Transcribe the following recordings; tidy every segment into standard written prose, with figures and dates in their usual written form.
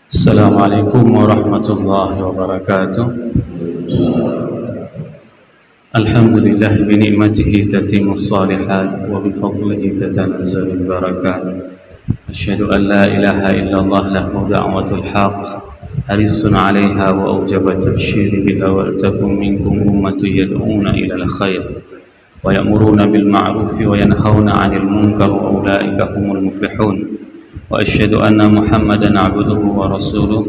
Assalamualaikum warahmatullahi wabarakatuh. Alhamdulillah bi ni'matihi tatimmus shalihat wa bi fadlihi tatanazzalul barakat. Asyhadu an la ilaha illallah lahu da'watul haqq harisun 'alaiha wa awjaba tabsyiri biha wa takum minkum ummatun yad'una ilal khair wa ya'muruna bil ma'rufi wa yanhauna 'anil munkar wa ulaika humul muflihun. وأشهد أن محمدا عبده ورسوله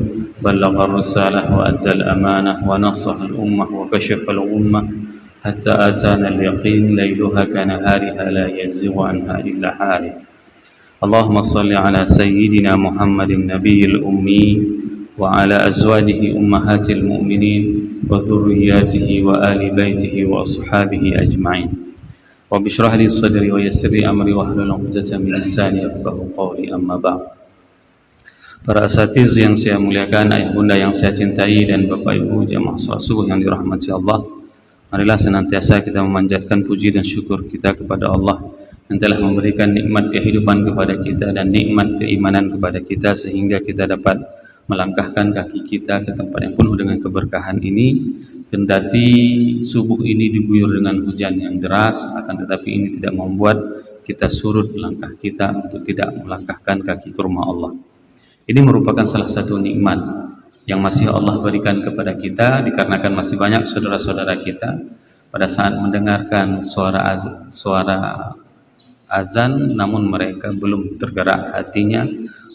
بلغ الرسالة وأدى الأمانة ونصح الأمة وكشف الغمة حتى أتانا اليقين ليلها كنهارها لا يزيغ عنها إلا حالك. اللهم صل على سيدنا محمد النبي الأمي وعلى أزواجه أمهات المؤمنين وذرياته وآل بيته وأصحابه أجمعين. Rabbi shrah li sadri wa yassir li amri wahlul 'uqdatam min lisani yafqahu qawli, amma ba'd. Para asatiz yang saya muliakan, ayah bunda yang saya cintai, dan bapak ibu jamaah salat subuh yang dirahmati Allah, marilah senantiasa kita memanjatkan puji dan syukur kita kepada Allah yang telah memberikan nikmat kehidupan kepada kita dan nikmat keimanan kepada kita sehingga kita dapat melangkahkan kaki kita ke tempat yang penuh dengan keberkahan ini. Kendati subuh ini diguyur dengan hujan yang deras, akan tetapi ini tidak membuat kita surut langkah kita untuk tidak melangkahkan kaki ke rumah Allah. Ini merupakan salah satu nikmat yang masih Allah berikan kepada kita, dikarenakan masih banyak saudara-saudara kita pada saat mendengarkan suara azan namun mereka belum tergerak hatinya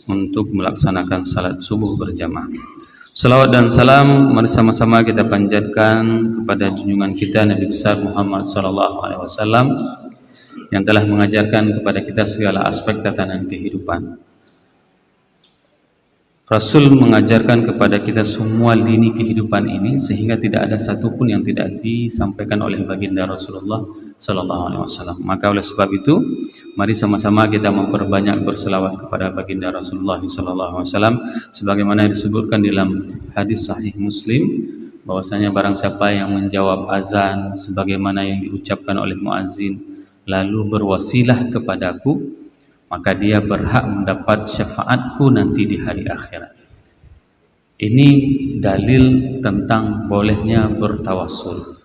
untuk melaksanakan salat subuh berjamaah. Salawat dan salam mari sama-sama kita panjatkan kepada junjungan kita Nabi besar Muhammad sallallahu alaihi wasallam yang telah mengajarkan kepada kita segala aspek tatanan kehidupan. Rasul mengajarkan kepada kita semua lini kehidupan ini sehingga tidak ada satupun yang tidak disampaikan oleh baginda Rasulullah sallallahu alaihi wasallam. Maka oleh sebab itu, mari sama-sama kita memperbanyak berselawat kepada baginda Rasulullah sallallahu alaihi wasallam sebagaimana disebutkan dalam hadis sahih Muslim bahwasanya barang siapa yang menjawab azan sebagaimana yang diucapkan oleh muazzin lalu berwasilah kepadaku, maka dia berhak mendapat syafaatku nanti di hari akhirat. Ini dalil tentang bolehnya bertawassul,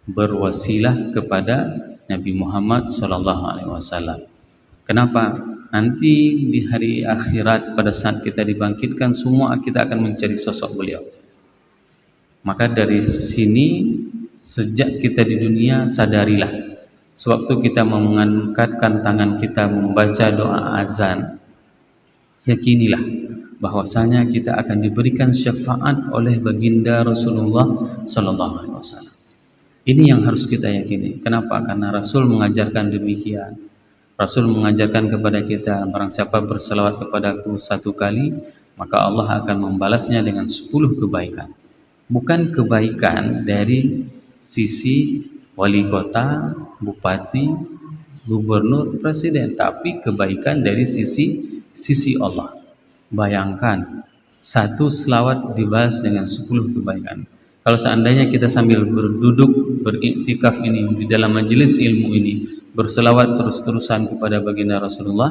berwasilah kepada Nabi Muhammad sallallahu alaihi wasallam. Kenapa? Nanti di hari akhirat pada saat kita dibangkitkan semua kita akan mencari sosok beliau. Maka dari sini sejak kita di dunia sadarilah sewaktu kita mengangkatkan tangan kita membaca doa azan, yakinilah bahwasanya kita akan diberikan syafaat oleh baginda Rasulullah sallallahu alaihi wasallam. Ini yang harus kita yakini. Kenapa? Karena Rasul mengajarkan demikian. Rasul mengajarkan kepada kita, barang siapa berselawat kepadaku 1 kali, maka Allah akan membalasnya dengan 10 kebaikan. Bukan kebaikan dari sisi wali kota, bupati, gubernur, presiden, tapi kebaikan dari sisi Allah. Bayangkan, 1 selawat dibalas dengan 10 kebaikan. Kalau seandainya kita sambil berduduk beriktikaf ini di dalam majelis ilmu ini berselawat terus-terusan kepada baginda Rasulullah,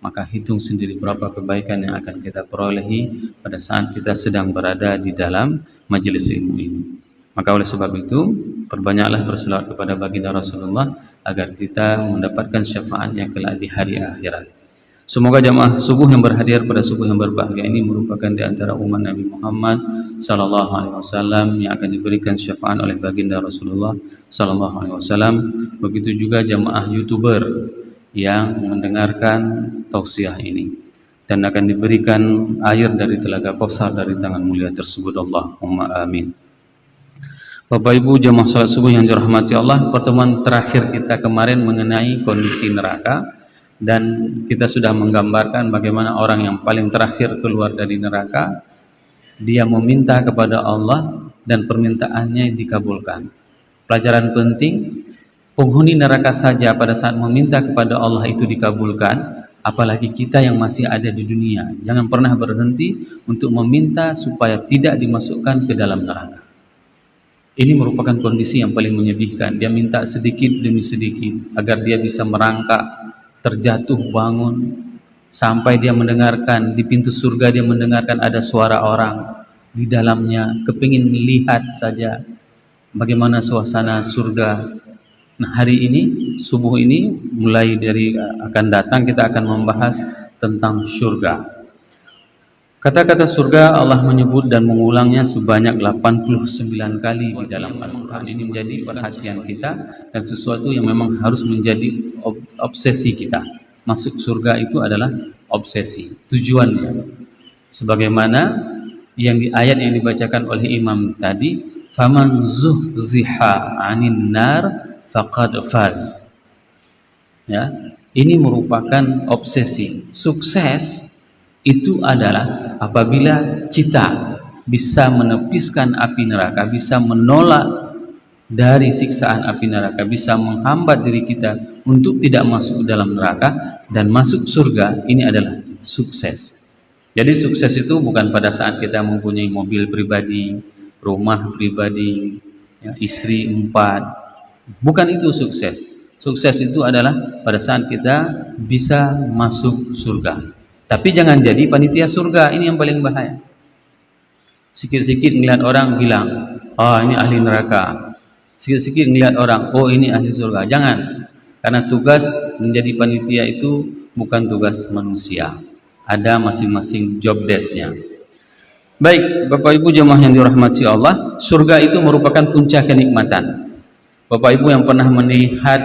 maka hitung sendiri berapa kebaikan yang akan kita perolehi pada saat kita sedang berada di dalam majelis ilmu ini. Maka oleh sebab itu, perbanyaklah berselawat kepada baginda Rasulullah agar kita mendapatkan syafaatnya kelak di hari akhirat. Semoga jamaah subuh yang berhadir pada subuh yang berbahagia ini merupakan di antara umat Nabi Muhammad sallallahu alaihi wasallam yang akan diberikan syafaat oleh baginda Rasulullah sallallahu alaihi wasallam. Begitu juga jamaah YouTuber yang mendengarkan tausiah ini dan akan diberikan air dari telaga Kausar dari tangan mulia tersebut. Allahumma amin. Bapak Ibu jamaah salat subuh yang dirahmati Allah, pertemuan terakhir kita kemarin mengenai kondisi neraka dan kita sudah menggambarkan bagaimana orang yang paling terakhir keluar dari neraka, dia meminta kepada Allah dan permintaannya dikabulkan. Pelajaran penting, penghuni neraka saja pada saat meminta kepada Allah itu dikabulkan, apalagi kita yang masih ada di dunia. Jangan pernah berhenti untuk meminta supaya tidak dimasukkan ke dalam neraka. Ini merupakan kondisi yang paling menyedihkan. Dia minta sedikit demi sedikit agar dia bisa merangkak, terjatuh bangun, sampai dia mendengarkan di pintu surga, dia mendengarkan ada suara orang di dalamnya, kepingin lihat saja bagaimana suasana surga. Nah, hari ini, subuh ini, mulai dari akan datang kita akan membahas tentang surga. Kata-kata surga Allah menyebut dan mengulangnya sebanyak 89 kali di dalam Al-Quran. Ini menjadi perhatian kita dan sesuatu yang memang harus menjadi obsesi kita. Masuk surga itu adalah obsesi, tujuannya. Sebagaimana yang di ayat yang dibacakan oleh imam tadi, faman zuhziha 'anil nar faqad faz. Ya, ini merupakan obsesi. Sukses itu adalah apabila kita bisa menepiskan api neraka, bisa menolak dari siksaan api neraka, bisa menghambat diri kita untuk tidak masuk dalam neraka dan masuk surga. Ini adalah sukses. Jadi sukses itu bukan pada saat kita mempunyai mobil pribadi, rumah pribadi, ya, istri 4. Bukan itu sukses. Sukses itu adalah pada saat kita bisa masuk surga. Tapi jangan jadi panitia surga, ini yang paling bahaya. Sikit-sikit melihat orang bilang, oh ini ahli neraka. Sikit-sikit melihat orang, oh ini ahli surga. Jangan, karena tugas menjadi panitia itu bukan tugas manusia. Ada masing-masing job desk-nya. Baik, Bapak Ibu jemaah yang dirahmati Allah, surga itu merupakan puncak kenikmatan. Bapak Ibu yang pernah melihat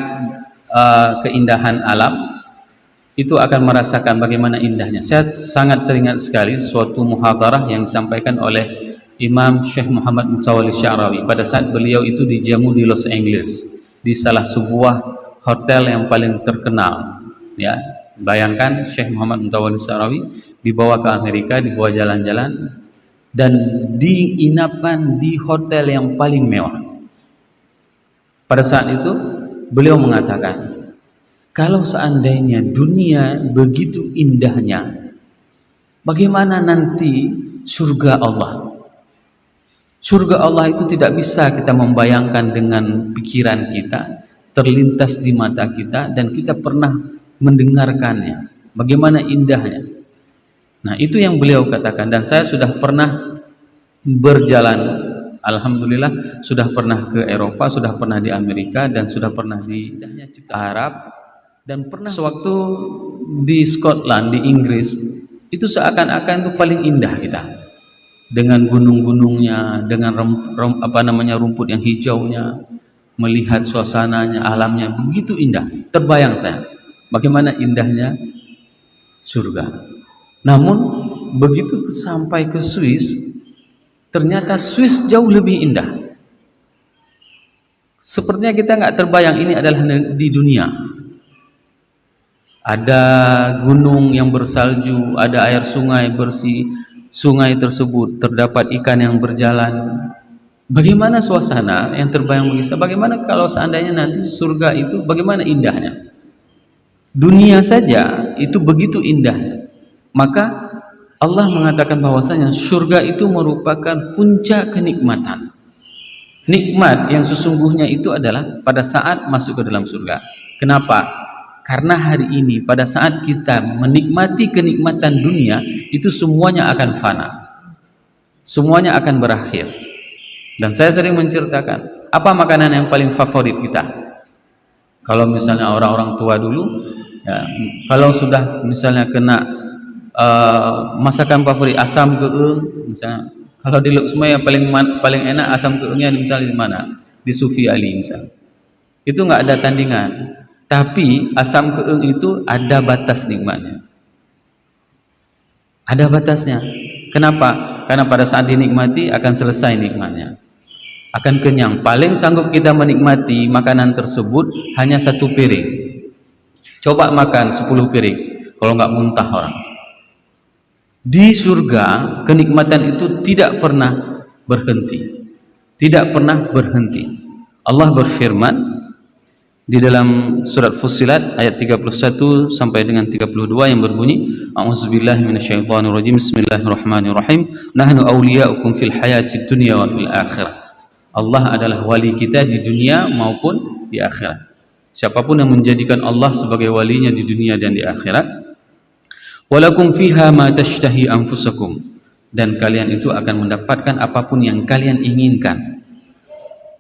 keindahan alam, itu akan merasakan bagaimana indahnya. Saya sangat teringat sekali suatu muhadarah yang disampaikan oleh Imam Syekh Muhammad Mutawalli Sya'rawi pada saat beliau itu dijamu di Los Angeles, di salah sebuah hotel yang paling terkenal. Ya, bayangkan Syekh Muhammad Mutawalli Sya'rawi dibawa ke Amerika, dibawa jalan-jalan dan diinapkan di hotel yang paling mewah. Pada saat itu beliau mengatakan, kalau seandainya dunia begitu indahnya, bagaimana nanti surga Allah? Surga Allah itu tidak bisa kita membayangkan dengan pikiran kita, terlintas di mata kita, dan kita pernah mendengarkannya. Bagaimana indahnya. Nah, itu yang beliau katakan, dan saya sudah pernah berjalan, alhamdulillah, sudah pernah ke Eropa, sudah pernah di Amerika, dan sudah pernah di Arab. Dan pernah sewaktu di Scotland, di Inggris, itu seakan-akan itu paling indah kita, dengan gunung-gunungnya, dengan rumput yang hijaunya, melihat suasananya, alamnya begitu indah. Terbayang saya bagaimana indahnya surga. Namun begitu sampai ke Swiss, ternyata Swiss jauh lebih indah. Sepertinya kita nggak terbayang ini adalah di dunia. Ada gunung yang bersalju, ada air sungai bersih, sungai tersebut terdapat ikan yang berjalan. Bagaimana suasana yang terbayang bagi saya? Bagaimana kalau seandainya nanti surga itu bagaimana indahnya? Dunia saja itu begitu indah. Maka Allah mengatakan bahwasanya surga itu merupakan puncak kenikmatan. Nikmat yang sesungguhnya itu adalah pada saat masuk ke dalam surga. Kenapa? Karena hari ini pada saat kita menikmati kenikmatan dunia, itu semuanya akan fana, semuanya akan berakhir. Dan saya sering menceritakan, apa makanan yang paling favorit kita? Kalau misalnya orang-orang tua dulu, ya, kalau sudah misalnya kena masakan favorit asam geung, misalnya kalau di Luxembourg yang paling enak asam geungnya misalnya di mana? Di Sufi Ali misalnya. Itu nggak ada tandingan. Tapi asam keung itu ada batas nikmatnya. Ada batasnya. Kenapa? Karena pada saat dinikmati akan selesai nikmatnya. Akan kenyang. Paling sanggup kita menikmati makanan tersebut hanya 1 piring. Coba makan 10 piring. Kalau nggak muntah orang. Di surga kenikmatan itu tidak pernah berhenti. Tidak pernah berhenti. Allah berfirman di dalam surat Fussilat ayat 31 sampai dengan 32 yang berbunyi, A'udzubillahi minasyaitonirrajim, Bismillahirrahmanirrahim, Nahnu awliya'ukum fil hayatid dunya wa fil akhirah. Allah adalah wali kita di dunia maupun di akhirat. Siapapun yang menjadikan Allah sebagai walinya di dunia dan di akhirat, walakum fiha ma tashtahi anfusakum, dan kalian itu akan mendapatkan apapun yang kalian inginkan.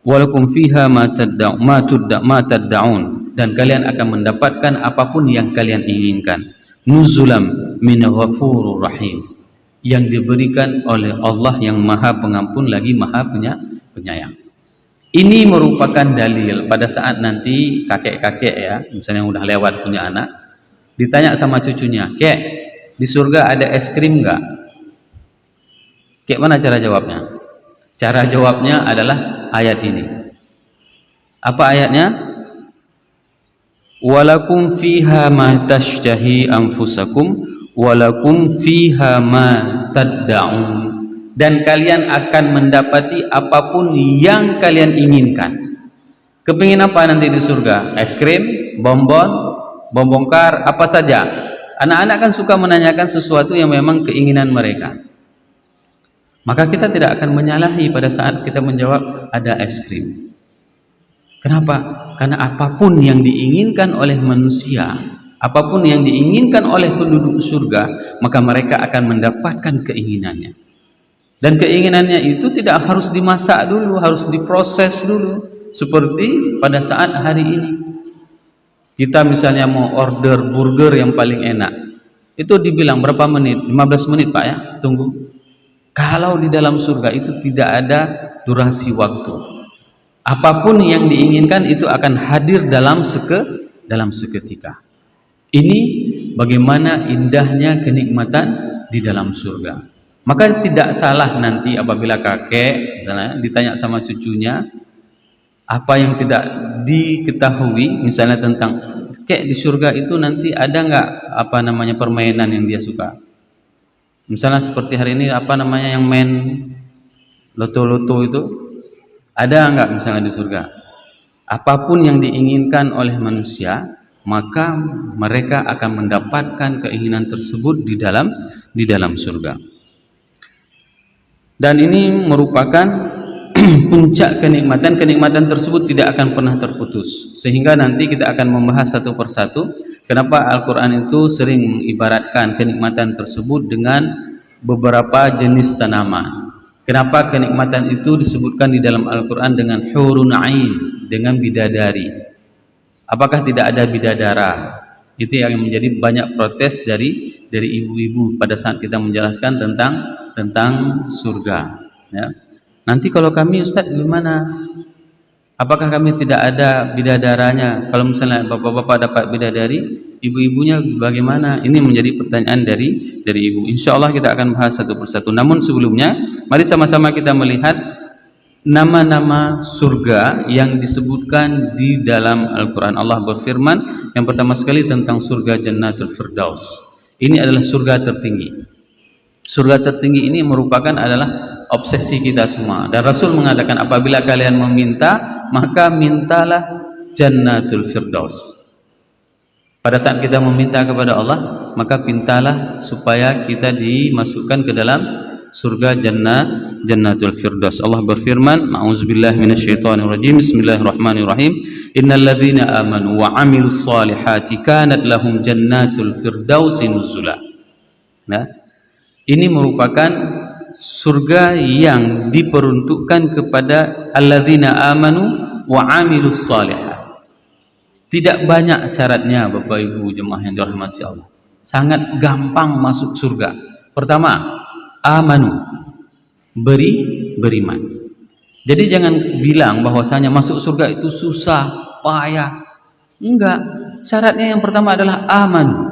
Walakum fiha ma tad'un, dan kalian akan mendapatkan apapun yang kalian inginkan. Nuzulam min ghafurur rahim, yang diberikan oleh Allah yang Maha Pengampun lagi Maha Penyayang. Ini merupakan dalil pada saat nanti kakek-kakek ya, misalnya yang udah lewat punya anak, ditanya sama cucunya, "Kek, di surga ada es krim enggak?" Kek mana cara jawabnya? Cara jawabnya adalah ayat ini. Apa ayatnya? Walakum fiha ma tashtahi anfusakum walakum fiha ma tad'un, dan kalian akan mendapati apapun yang kalian inginkan. Kepingin apa nanti di surga? Es krim, bonbon kar, apa saja. Anak-anak kan suka menanyakan sesuatu yang memang keinginan mereka. Maka kita tidak akan menyalahi pada saat kita menjawab ada es krim. Kenapa? Karena apapun yang diinginkan oleh manusia, apapun yang diinginkan oleh penduduk surga, maka mereka akan mendapatkan keinginannya. Dan keinginannya itu tidak harus dimasak dulu, harus diproses dulu. Seperti pada saat hari ini, kita misalnya mau order burger yang paling enak, itu dibilang berapa menit? 15 menit Pak ya, tunggu. Kalau di dalam surga itu tidak ada durasi waktu. Apapun yang diinginkan itu akan hadir dalam seketika. Ini bagaimana indahnya kenikmatan di dalam surga. Maka tidak salah nanti apabila kakek misalnya ditanya sama cucunya apa yang tidak diketahui, misalnya tentang kek di surga itu nanti ada nggak apa namanya permainan yang dia suka. Misalnya seperti hari ini apa namanya yang main loto-loto itu, ada nggak misalnya di surga? Apapun yang diinginkan oleh manusia, maka mereka akan mendapatkan keinginan tersebut di dalam surga. Dan ini merupakan puncak kenikmatan. Kenikmatan tersebut tidak akan pernah terputus. Sehingga nanti kita akan membahas satu persatu kenapa Al-Quran itu sering mengibaratkan kenikmatan tersebut dengan beberapa jenis tanaman. Kenapa kenikmatan itu disebutkan di dalam Al-Quran dengan hurun ain, dengan bidadari. Apakah tidak ada bidadara? Itu yang menjadi banyak protes dari ibu-ibu pada saat kita menjelaskan tentang surga ya. Nanti kalau kami Ustaz gimana? Apakah kami tidak ada bidadaranya? Kalau misalnya bapak-bapak dapat bidadari, ibu-ibunya bagaimana? Ini menjadi pertanyaan dari ibu. Insyaallah kita akan bahas satu persatu. Namun sebelumnya, mari sama-sama kita melihat nama-nama surga yang disebutkan di dalam Al-Quran. Allah berfirman yang pertama sekali tentang surga Jannatul Firdaus. Ini adalah surga tertinggi. Surga tertinggi ini merupakan adalah obsesi kita semua. Dan Rasul mengatakan apabila kalian meminta, maka mintalah Jannatul Firdaus. Pada saat kita meminta kepada Allah, maka pintalah supaya kita dimasukkan ke dalam surga Jannatul Firdaus. Allah berfirman, A'udzubillahi minasyaitonirrajim. Bismillahirrahmanirrahim. Innal ladzina amanu wa 'amilus solihati kanat lahum jannatul firdausi nuzula. Nah, ini merupakan surga yang diperuntukkan kepada alladzina amanu wa 'amilus solihat. Tidak banyak syaratnya Bapak Ibu jemaah yang dirahmati Allah. Sangat gampang masuk surga. Pertama, amanu, beriman. Jadi jangan bilang bahwasanya masuk surga itu susah, payah. Enggak. Syaratnya yang pertama adalah amanu.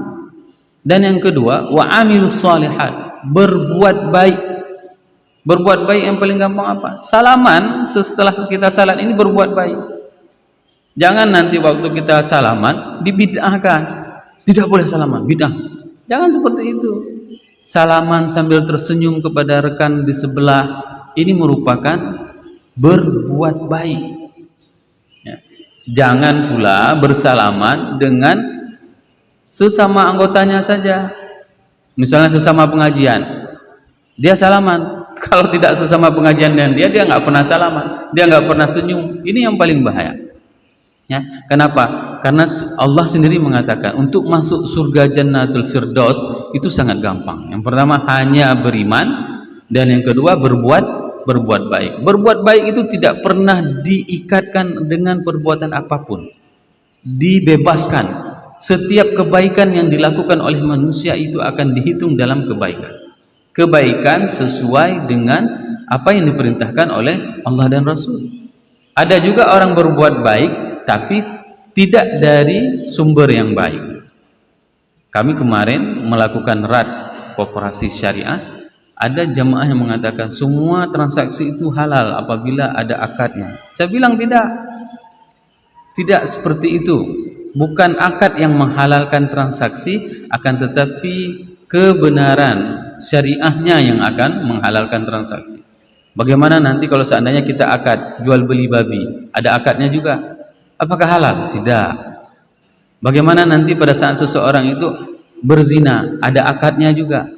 Dan yang kedua, wa 'amilus solihat, berbuat baik. Berbuat baik yang paling gampang apa? Salaman setelah kita salat ini berbuat baik. Jangan nanti waktu kita salaman dibid'ahkan. Tidak boleh salaman, bid'ah. Jangan seperti itu. Salaman sambil tersenyum kepada rekan di sebelah, ini merupakan berbuat baik ya. Jangan pula bersalaman dengan sesama anggotanya saja. Misalnya sesama pengajian, dia salaman, Kalau tidak sesama pengajian dengan dia nggak pernah salaman, dia nggak pernah senyum. Ini yang paling bahaya. Ya, kenapa? Karena Allah sendiri mengatakan untuk masuk surga Jannatul Firdaus itu sangat gampang. Yang pertama hanya beriman, dan yang kedua berbuat baik. Berbuat baik itu tidak pernah diikatkan dengan perbuatan apapun. Dibebaskan. Setiap kebaikan yang dilakukan oleh manusia itu akan dihitung dalam kebaikan. Kebaikan sesuai dengan apa yang diperintahkan oleh Allah dan Rasul. Ada juga orang berbuat baik tapi tidak dari sumber yang baik. Kami kemarin melakukan RAD Koperasi Syariah. Ada jamaah yang mengatakan semua transaksi itu halal apabila ada akadnya. Saya bilang tidak. Tidak seperti itu. Bukan akad yang menghalalkan transaksi, akan tetapi kebenaran syariahnya yang akan menghalalkan transaksi. Bagaimana nanti kalau seandainya kita akad jual beli babi, ada akadnya juga, apakah halal? Tidak. Bagaimana nanti pada saat seseorang itu berzina, ada akadnya juga,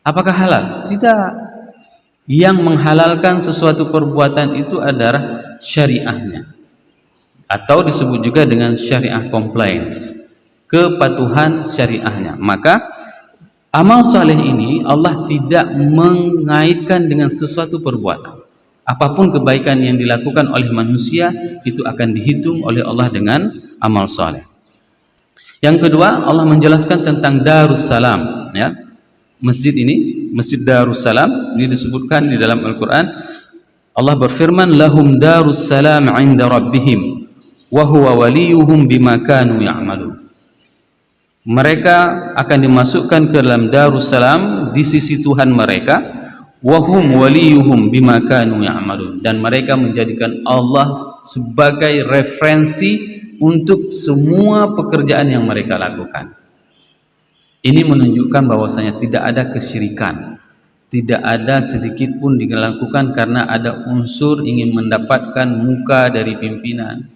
apakah halal? Tidak. Yang menghalalkan sesuatu perbuatan itu adalah syariahnya, atau disebut juga dengan syariah compliance, kepatuhan syariahnya. Maka amal saleh ini Allah tidak mengaitkan dengan sesuatu perbuatan. Apapun kebaikan yang dilakukan oleh manusia itu akan dihitung oleh Allah dengan amal saleh. Yang kedua, Allah menjelaskan tentang Darussalam, ya. Masjid ini, Masjid Darussalam, ini disebutkan di dalam Al-Qur'an. Allah berfirman, lahum darussalam 'inda rabbihim wa huwa waliyuhum bima kanu ya'malun. Mereka akan dimasukkan ke dalam Darussalam di sisi Tuhan mereka, wa hum waliyuhum bima kanu ya'malun, dan mereka menjadikan Allah sebagai referensi untuk semua pekerjaan yang mereka lakukan. Ini menunjukkan bahwasanya tidak ada kesyirikan, tidak ada sedikit pun dilakukan karena ada unsur ingin mendapatkan muka dari pimpinan.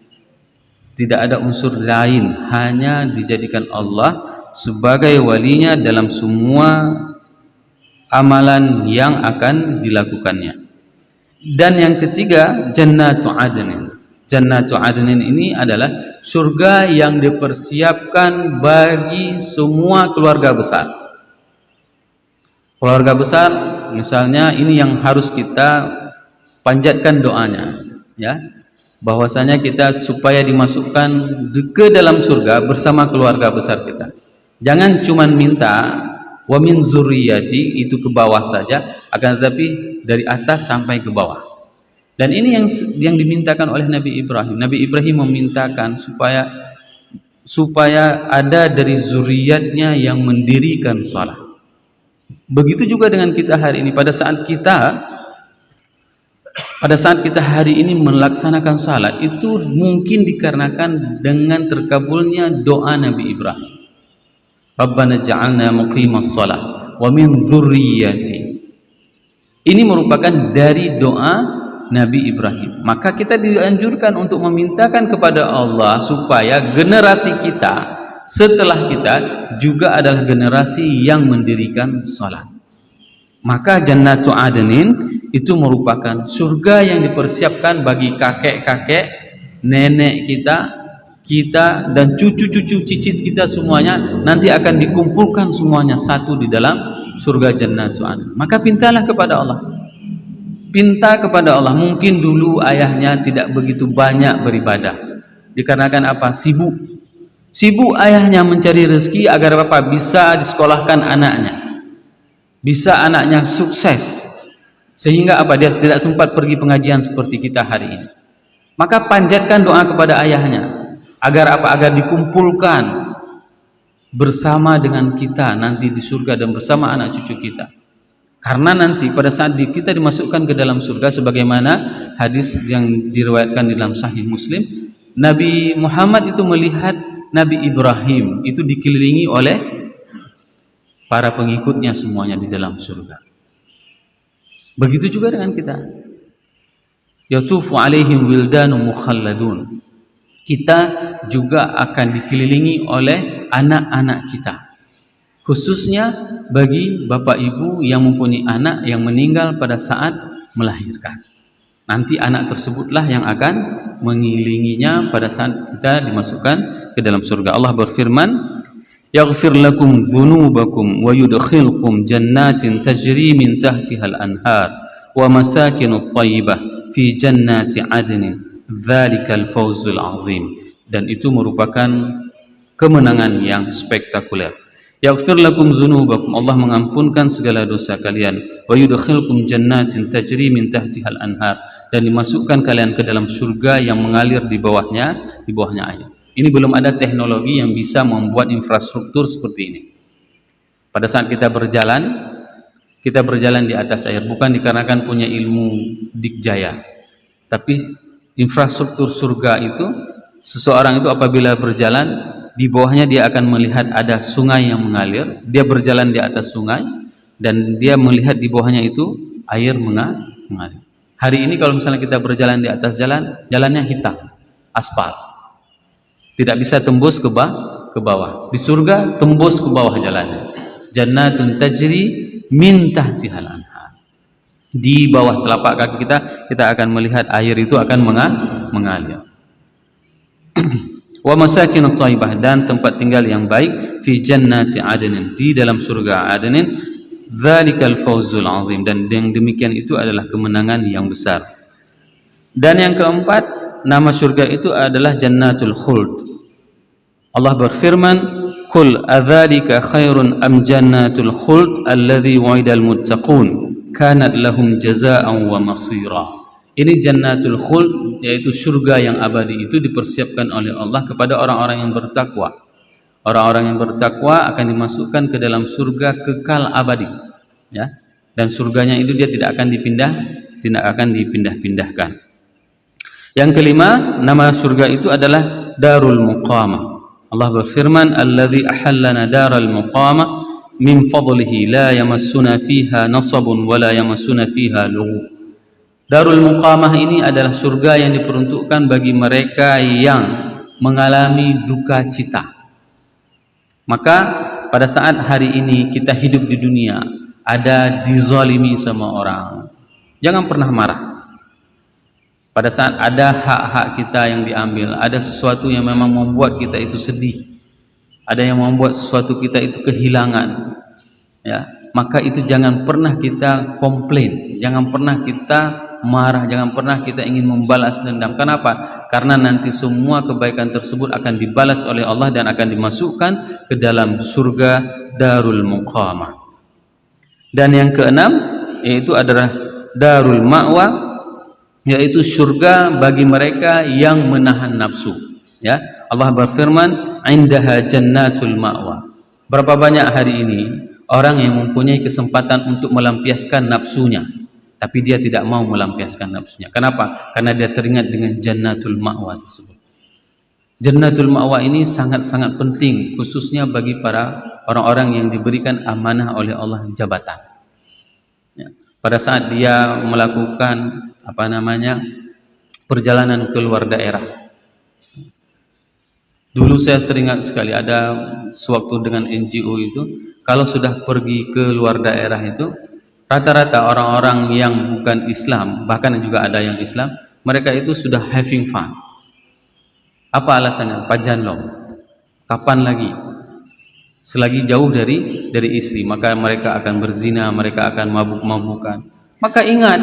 Tidak ada unsur lain, hanya dijadikan Allah sebagai walinya dalam semua amalan yang akan dilakukannya. Dan yang ketiga, Jannatu Adnin. Jannatu Adnin ini adalah surga yang dipersiapkan bagi semua keluarga besar. Keluarga besar, misalnya ini yang harus kita panjatkan doanya, ya. Bahwasanya kita supaya dimasukkan ke dalam surga bersama keluarga besar kita. Jangan cuma minta wa min zurriyati, itu ke bawah saja, akan tetapi dari atas sampai ke bawah. Dan ini yang dimintakan oleh Nabi Ibrahim. Nabi Ibrahim memintakan supaya ada dari zuriatnya yang mendirikan salat. Begitu juga dengan kita hari ini. Pada saat kita hari ini melaksanakan salat, itu mungkin dikarenakan dengan terkabulnya doa Nabi Ibrahim. Rabbana ja'alna muqimas shalah wa min dzurriyyati. Ini merupakan dari doa Nabi Ibrahim. Maka kita dianjurkan untuk memintakan kepada Allah supaya generasi kita setelah kita juga adalah generasi yang mendirikan salat. Maka Jannatu Adnin itu merupakan surga yang dipersiapkan bagi kakek-kakek, nenek kita dan cucu-cucu cicit kita semuanya nanti akan dikumpulkan semuanya satu di dalam surga Jannatu Adnin. Maka pintalah kepada Allah. Pinta kepada Allah. Mungkin dulu ayahnya tidak begitu banyak beribadah. Dikarenakan apa? Sibuk ayahnya mencari rezeki agar apa? Bisa disekolahkan anaknya. Bisa anaknya sukses. Sehingga apa? Dia tidak sempat pergi pengajian seperti kita hari ini. Maka panjatkan doa kepada ayahnya. Agar apa? Agar dikumpulkan bersama dengan kita nanti di surga dan bersama anak cucu kita. Karena nanti pada saat kita dimasukkan ke dalam surga, sebagaimana hadis yang diriwayatkan di dalam Sahih Muslim, Nabi Muhammad itu melihat Nabi Ibrahim itu dikelilingi oleh para pengikutnya semuanya di dalam surga. Begitu juga dengan kita. Yatufu alaihim wildanun mukhalladun. Kita juga akan dikelilingi oleh anak-anak kita. Khususnya bagi bapak ibu yang mempunyai anak yang meninggal pada saat melahirkan. Nanti anak tersebutlah yang akan mengiringinya pada saat kita dimasukkan ke dalam surga. Allah berfirman, yaghfir lakum dzunubakum wa yudkhilkum jannatin tajri min tahtihal anhar wa masakinut thayyibah fi jannati adnin dzalikal fawzul azim. Dan itu merupakan kemenangan yang spektakuler. Yaghfir lakum dzunubakum, Allah mengampunkan segala dosa kalian, wa yudkhilkum jannatin tajri min tahtihal anhar, dan dimasukkan kalian ke dalam surga yang mengalir di bawahnya air. Ini belum ada teknologi yang bisa membuat infrastruktur seperti ini. Pada saat kita berjalan di atas air bukan dikarenakan punya ilmu dikjaya, tapi infrastruktur surga itu, seseorang itu apabila berjalan di bawahnya dia akan melihat ada sungai yang mengalir, dia berjalan di atas sungai dan dia melihat di bawahnya itu air mengalir. Hari ini kalau misalnya kita berjalan di atas jalannya hitam, aspal, tidak bisa tembus ke bawah. Di surga tembus ke bawah jalannya. Jannatun tajri min tahtihal anhar. Di bawah telapak kaki kita akan melihat air itu akan mengalir. Wa masakinut thayyibah, dan tempat tinggal yang baik, fi jannati adnin, di dalam surga adnin, dzalikal fawzul azim, dan yang demikian itu adalah kemenangan yang besar. Dan yang keempat, nama surga itu adalah jannatul khuld. Allah berfirman, qul adzalika khairun am jannatul khuld alladzi wa'idal muttaqun kanat lahum jazaa'an wa masira. Ini jannatul khuld, yaitu surga yang abadi, itu dipersiapkan oleh Allah kepada orang-orang yang bertakwa. Orang-orang yang bertakwa akan dimasukkan ke dalam surga kekal abadi, ya. Dan surganya itu dia tidak akan dipindah-pindahkan. Yang kelima, nama surga itu adalah Darul Muqamah. Allah berfirman, alladzi ahallana daral muqamah min fadlihi la yamassuna fiha nasabun wa la yamassuna fiha lughub. Darul Muqamah ini adalah surga yang diperuntukkan bagi mereka yang mengalami duka cita. Maka pada saat hari ini kita hidup di dunia, ada dizalimi sama orang, jangan pernah marah. Pada saat ada hak-hak kita yang diambil, ada sesuatu yang memang membuat kita itu sedih, ada yang membuat sesuatu kita itu kehilangan, ya, maka itu jangan pernah kita komplain, jangan pernah kita marah, jangan pernah kita ingin membalas dendam. Kenapa? Karena nanti semua kebaikan tersebut akan dibalas oleh Allah dan akan dimasukkan ke dalam surga Darul Muqamah. Dan yang keenam, yaitu adalah Darul Ma'wa, yaitu surga bagi mereka yang menahan nafsu, ya. Allah berfirman, indaha jannatul ma'wa. Berapa banyak hari ini orang yang mempunyai kesempatan untuk melampiaskan nafsunya, tapi dia tidak mau melampiaskan nafsunya. Kenapa? Karena dia teringat dengan jannatul ma'wa tersebut. Jannatul ma'wa ini sangat-sangat penting, khususnya bagi para orang-orang yang diberikan amanah oleh Allah jabatan, ya. Pada saat dia melakukan perjalanan ke luar daerah. Dulu saya teringat sekali, ada sewaktu dengan NGO itu, kalau sudah pergi ke luar daerah itu, rata-rata orang-orang yang bukan Islam, bahkan juga ada yang Islam, mereka itu sudah having fun. Apa alasannya? Pajanlong. Kapan lagi? Selagi jauh dari istri, maka mereka akan berzina, mereka akan mabuk-mabukan. Maka ingat,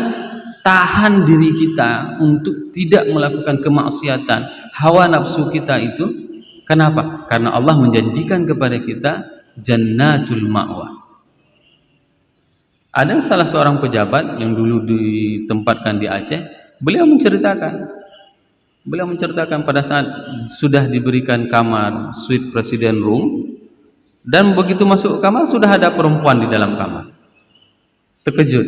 tahan diri kita untuk tidak melakukan kemaksiatan, hawa nafsu kita itu. Kenapa? Karena Allah menjanjikan kepada kita jannatul ma'wa. Ada salah seorang pejabat yang dulu ditempatkan di Aceh, beliau menceritakan pada saat sudah diberikan kamar suite presiden room, dan begitu masuk kamar sudah ada perempuan di dalam kamar. Terkejut,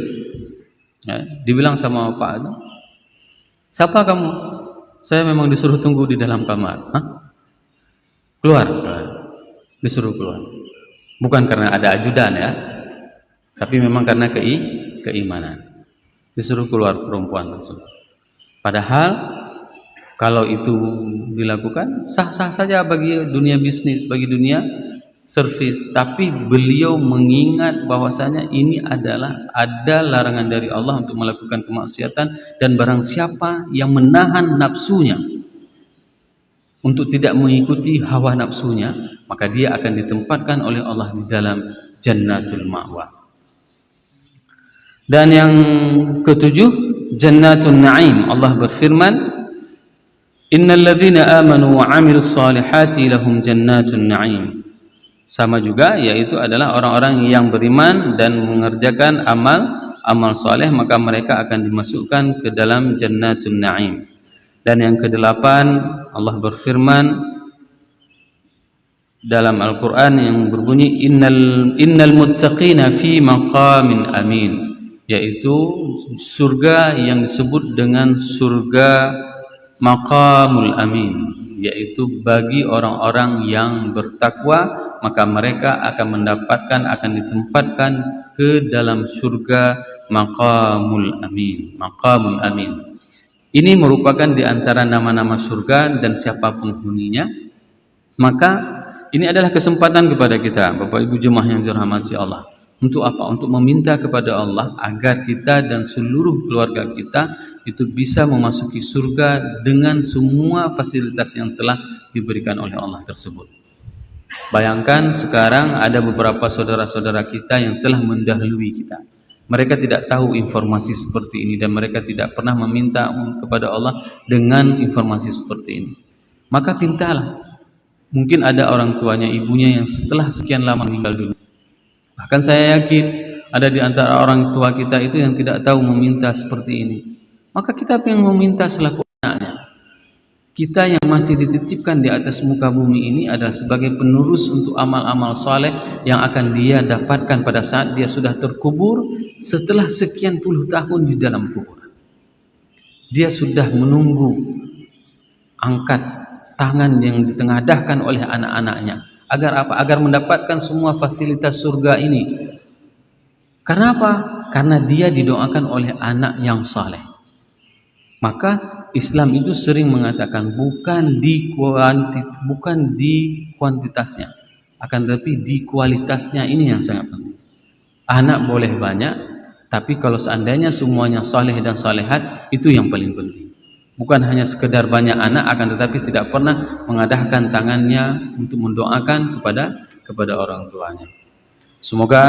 ya, dibilang sama Pak, siapa kamu? Saya memang disuruh tunggu di dalam kamar. Hah? Keluar, disuruh keluar. Bukan karena ada ajudan, ya, tapi memang karena keimanan. Disuruh keluar perempuan tersebut. Padahal kalau itu dilakukan sah-sah saja bagi dunia bisnis, bagi dunia servis, tapi beliau mengingat bahwasanya ini adalah ada larangan dari Allah untuk melakukan kemaksiatan, dan barang siapa yang menahan nafsunya untuk tidak mengikuti hawa nafsunya, maka dia akan ditempatkan oleh Allah di dalam jannatul ma'wa. Dan yang ketujuh, jannatun na'im. Allah berfirman, innal ladzina amanu wa 'amilus solihati lahum jannatun na'im. Sama juga, yaitu adalah orang-orang yang beriman dan mengerjakan amal soleh, maka mereka akan dimasukkan ke dalam jannatun na'im. Dan yang kedelapan, Allah berfirman dalam Al-Quran yang berbunyi, innal muttaqina fi maqamin amin, yaitu surga yang disebut dengan surga maqamul amin, yaitu bagi orang-orang yang bertakwa, maka mereka akan mendapatkan, akan ditempatkan ke dalam surga maqamul amin. Maqamul amin ini merupakan di antara nama-nama surga, dan siapa penghuninya. Maka ini adalah kesempatan kepada kita, Bapak Ibu jemaah yang dirahmati Allah. Untuk apa? Untuk meminta kepada Allah agar kita dan seluruh keluarga kita itu bisa memasuki surga dengan semua fasilitas yang telah diberikan oleh Allah tersebut. Bayangkan sekarang ada beberapa saudara-saudara kita yang telah mendahului kita. Mereka tidak tahu informasi seperti ini, dan mereka tidak pernah meminta kepada Allah dengan informasi seperti ini. Maka pintalah. Mungkin ada orang tuanya, ibunya yang setelah sekian lama meninggal dulu. Bahkan saya yakin ada di antara orang tua kita itu yang tidak tahu meminta seperti ini. Maka kita yang meminta selaku anaknya, kita yang masih dititipkan di atas muka bumi ini adalah sebagai penerus untuk amal-amal saleh yang akan dia dapatkan pada saat dia sudah terkubur setelah sekian puluh tahun di dalam kubur. Dia sudah menunggu angkat tangan yang ditengadahkan oleh anak-anaknya. Agar apa? Agar mendapatkan semua fasilitas surga ini. Karena apa? Karena dia didoakan oleh anak yang saleh. Maka Islam itu sering mengatakan bukan di kuantitasnya, akan tetapi di kualitasnya. Ini yang sangat penting. Anak boleh banyak, tapi kalau seandainya semuanya saleh dan salehat, itu yang paling penting. Bukan hanya sekedar banyak anak, akan tetapi tidak pernah mengadahkan tangannya untuk mendoakan kepada orang tuanya. Semoga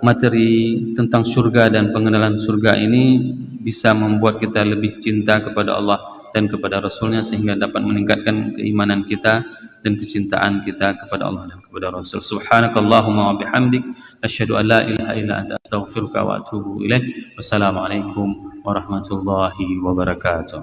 materi tentang surga dan pengenalan surga ini bisa membuat kita lebih cinta kepada Allah dan kepada Rasulnya, sehingga dapat meningkatkan keimanan kita dan kecintaan kita kepada Allah dan kepada Rasul. Subhanakallahumma wa bihamdik, asyhadu an la ilaha illa anta, astaghfiruka wa atubu ilaik. Wassalamualaikum warahmatullahi wabarakatuh.